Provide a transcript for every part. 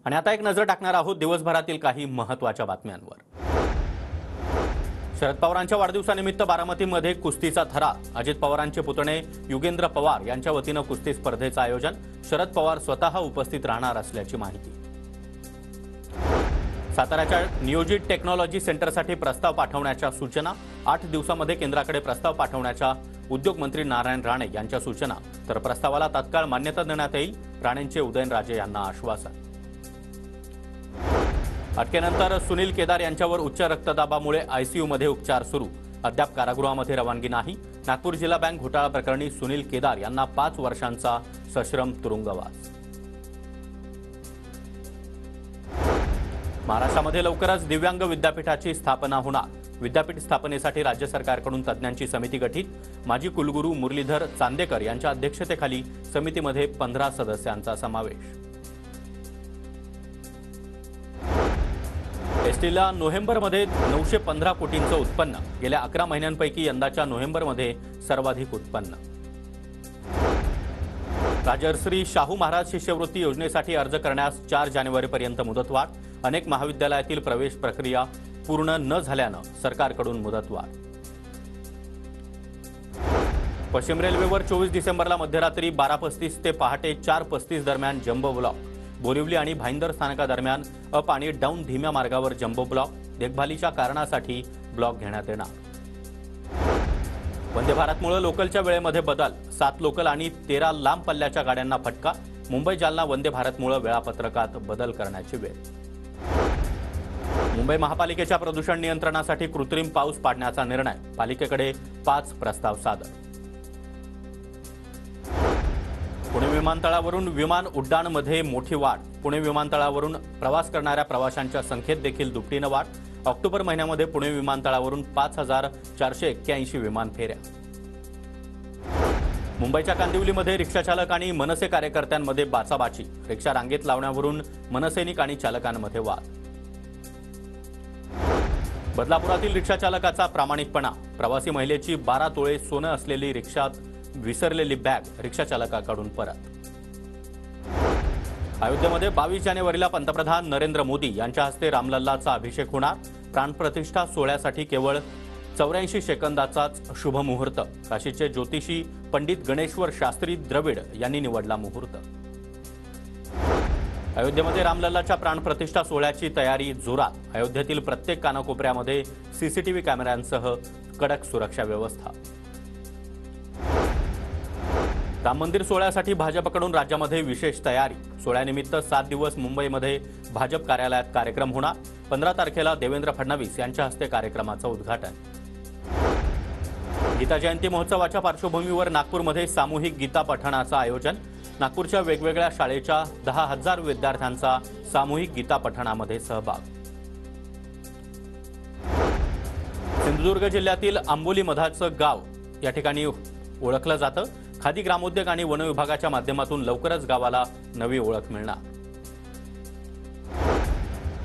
आणि आता एक नजर टाकणार आहोत दिवसभरातील काही महत्त्वाच्या बातम्यांवर। शरद पवारांच्या वाढदिवसानिमित्त बारामतीमध्ये कुस्तीचा थरार। अजित पवारांचे पुतणे युगेंद्र पवार यांच्या वतीने कुस्ती स्पर्धेचे आयोजन। शरद पवार स्वतः उपस्थित राहणार असल्याची माहिती। साताऱ्याच्या नियोजित टेक्नॉलॉजी सेंटरसाठी प्रस्ताव पाठवण्याच्या सूचना। 8 दिवसांमध्ये केंद्राकडे प्रस्ताव पाठवण्याच्या उद्योग मंत्री नारायण राणे यांच्या सूचना। तर प्रस्तावाला तात्काळ मान्यता देण्यात येईल, राणेंचे उदयनराजे यांना आश्वासन। अटकेनंतर सुनील केदार यांच्यावर उच्च रक्तदाबामुळे आयसीयूमध्ये उपचार सुरू। अद्याप कारागृहामध्ये रवानगी नाही। नागपूर जिल्हा बँक घोटाळा प्रकरणी सुनील केदार यांना 5 वर्षांचा सश्रम तुरुंगवास। महाराष्ट्रामध्ये लवकरच दिव्यांग विद्यापीठाची स्थापना होणार। विद्यापीठ स्थापनेसाठी राज्य सरकारकडून तज्ज्ञांची समिती गठीत। माजी कुलगुरू मुरलीधर चांदेकर यांच्या अध्यक्षतेखाली समितीमध्ये 15 सदस्यांचा समावेश। एसटीला नोव्हेंबरमध्ये 915 कोटींचं उत्पन्न। गेल्या 11 महिन्यांपैकी यंदाच्या नोव्हेंबरमध्ये सर्वाधिक उत्पन्न। राजर्षी शाहू महाराज शिष्यवृत्ती योजनेसाठी अर्ज करण्यास 4 जानेवारीपर्यंत मुदतवाढ। अनेक महाविद्यालयातील प्रवेश प्रक्रिया पूर्ण न झाल्यानं सरकारकडून मुदतवाढ। पश्चिम रेल्वेवर 24 डिसेंबरला मध्यरात्री 12:35 ते पहाटे 4:35 दरम्यान जम्बो ब्लॉक। बोरिवली आणि भाईंदर स्थानकादरम्यान अप आणि डाऊन धीम्या मार्गावर जम्बो ब्लॉक। देखभालीच्या कारणासाठी ब्लॉक घेण्यात येणार। वंदे भारतमुळे लोकलच्या वेळेमध्ये बदल। 7 लोकल आणि 13 लांब पल्ल्याच्या गाड्यांना फटका। मुंबई जालना वंदे भारतमुळे वेळापत्रकात बदल करण्याची वेळ। मुंबई महापालिकेच्या प्रदूषण नियंत्रणासाठी कृत्रिम पाऊस पाडण्याचा निर्णय। पालिकेकडे 5 प्रस्ताव सादर। पुणे विमानतळावरून विमान उड्डाणमध्ये मोठी वाढ। पुणे विमानतळावरून प्रवास करणाऱ्या प्रवाशांच्या संख्येत देखील दुपटीने वाढ। ऑक्टोबर महिन्यामध्ये पुणे विमानतळावरून 5481 विमान फेऱ्या। मुंबईच्या कांदिवलीमध्ये रिक्षाचालक आणि मनसे कार्यकर्त्यांमध्ये बाचाबाची। रिक्षा रांगेत लावण्यावरून मनसैनिक आणि चालकांमध्ये वाद। बदलापुरातील रिक्षाचालकाचा प्रामाणिकपणा। प्रवासी महिलेची 12 तोळे सोनं असलेली रिक्षात विसरलेली बॅग रिक्षाचालकाकडून परत। अयोध्येमध्ये 22 जानेवारीला पंतप्रधान नरेंद्र मोदी यांच्या हस्ते रामलल्लाचा अभिषेक होणार। प्राणप्रतिष्ठा सोहळ्यासाठी केवळ 84 सेकंदाचाच शुभ मुहूर्त। काशीचे ज्योतिषी पंडित गणेश्वर शास्त्री द्रविड यांनी निवडला मुहूर्त। अयोध्येमध्ये रामलल्लाच्या प्राणप्रतिष्ठा सोहळ्याची तयारी जोरात। अयोध्येतील प्रत्येक कानाकोपऱ्यामध्ये सीसीटीव्ही कॅमेऱ्यांसह कडक सुरक्षा व्यवस्था। राम मंदिर सोहळ्यासाठी भाजपकडून राज्यामध्ये विशेष तयारी। सोहळ्यानिमित्त 7 दिवस मुंबईमध्ये भाजप कार्यालयात कार्यक्रम होणार। 15 तारखेला देवेंद्र फडणवीस यांच्या हस्ते कार्यक्रमाचं उद्घाटन। गीता जयंती महोत्सवाच्या पार्श्वभूमीवर नागपूरमध्ये सामूहिक गीता पठणाचं आयोजन। नागपूरच्या वेगवेगळ्या शाळेच्या 10,000 विद्यार्थ्यांचा सामूहिक गीता पठणामध्ये सहभाग। सिंधुदुर्ग जिल्ह्यातील आंबोली मधाचं गाव या ठिकाणी ओळखलं जातं। खादी ग्रामोद्योग आणि वन विभागाच्या माध्यमातून लवकरच गावाला नवी ओळख मिळणार।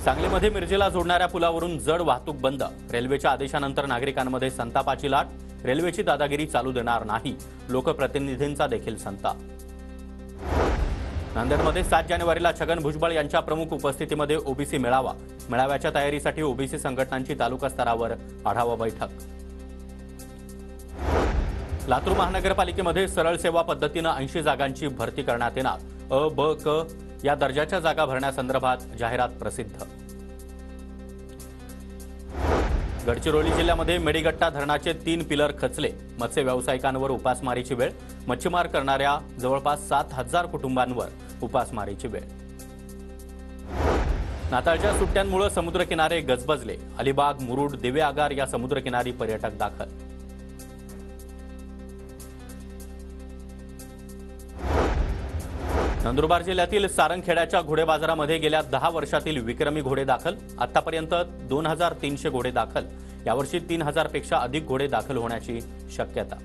सांगलीमध्ये मिरजेला जोडणाऱ्या पुलावरून जड वाहतूक बंद। रेल्वेच्या आदेशानंतर नागरिकांमध्ये संतापाची लाट। रेल्वेची दादागिरी चालू देणार नाही, लोकप्रतिनिधींचा देखील संताप। नांदेडमध्ये 7 जानेवारीला छगन भुजबळ यांच्या प्रमुख उपस्थितीमध्ये ओबीसी मेळावा। मेळाव्याच्या तयारीसाठी ओबीसी संघटनांची तालुका स्तरावर आढावा बैठक। लातूर महानगरपालिकेमध्ये सरळ सेवा पद्धतीने 80 जागांची भरती करण्यात येणार। अ, ब, क या दर्जाच्या जागा भरण्यासंदर्भात जाहिरात प्रसिद्ध। गडचिरोली जिल्ह्यामध्ये मेडीगट्टा धरणाचे 3 पिलर खचले। मत्स्य व्यावसायिकांवर उपासमारीची वेळ। मच्छीमार करणाऱ्या जवळपास 7,000 कुटुंबांवर उपासमारीची वेळ। नाताळच्या सुट्ट्यांमुळे समुद्रकिनारे गजबजले। अलिबाग, मुरुड, दिवे आगार या समुद्रकिनारी पर्यटक दाखल। नंदुरबार जिल्ह्यातील सारंगखेड्याच्या घोडे बाजारामध्ये गेल्या 10 वर्षातील विक्रमी घोडे दाखल। आतापर्यंत 2300 घोडे दाखल। यावर्षी 3000 पेक्षा अधिक घोडे दाखल होण्याची शक्यता।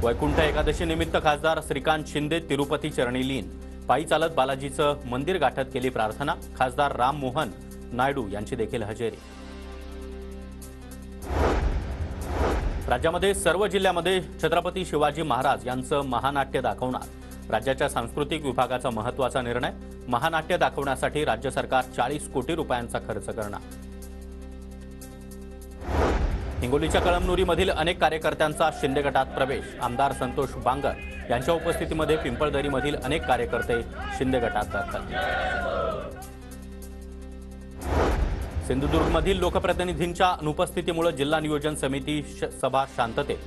वैकुंठ एकादशी निमित्त खासदार श्रीकांत शिंदे तिरुपती चरणी लीन। पायी चालत बालाजीचं मंदिर गाठत केली प्रार्थना। खासदार राम मोहन नायडू यांची देखील हजेरी। राज्यामध्ये सर्व जिल्ह्यामध्ये छत्रपती शिवाजी महाराज यांचं महानाट्य दाखवणार। राज्याच्या सांस्कृतिक विभागाचा महत्त्वाचा निर्णय, महानाट्य दाखवण्यासाठी राज्य सरकार 40 कोटी रुपयांचा खर्च करणार. हिंगोलीच्या कळमनुरीमधील अनेक कार्यकर्त्यांचा शिंदे गटात प्रवेश. आमदार संतोष बांगर यांच्या उपस्थितीमध्ये पिंपळदरीमधील अनेक कार्यकर्ते शिंदे गटात दाखल. सिंधुदुर्गमधील लोकप्रतिनिधींच्या अनुपस्थितीमुळे जिल्हा नियोजन समिती सभा शांततेत.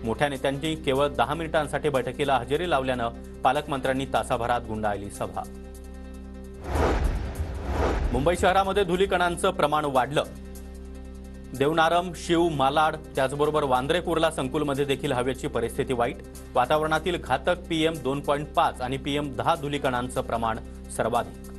मोठ्या नेत्यांनी केवळ 10 मिनिटांसाठी बैठकीला हजेरी लावल्यानं पालकमंत्र्यांनी तासाभरात गुंडाळली सभा. मुंबई शहरामध्ये धुलीकणांचं प्रमाण वाढलं. देवनारम, शीव, मालाड त्याचबरोबर वांद्रे कुर्ला संकुलमध्ये देखील हवेची परिस्थिती वाईट. वातावरणातील घातक PM 2.5 आणि PM 10 धुलीकणांचं प्रमाण सर्वाधिक.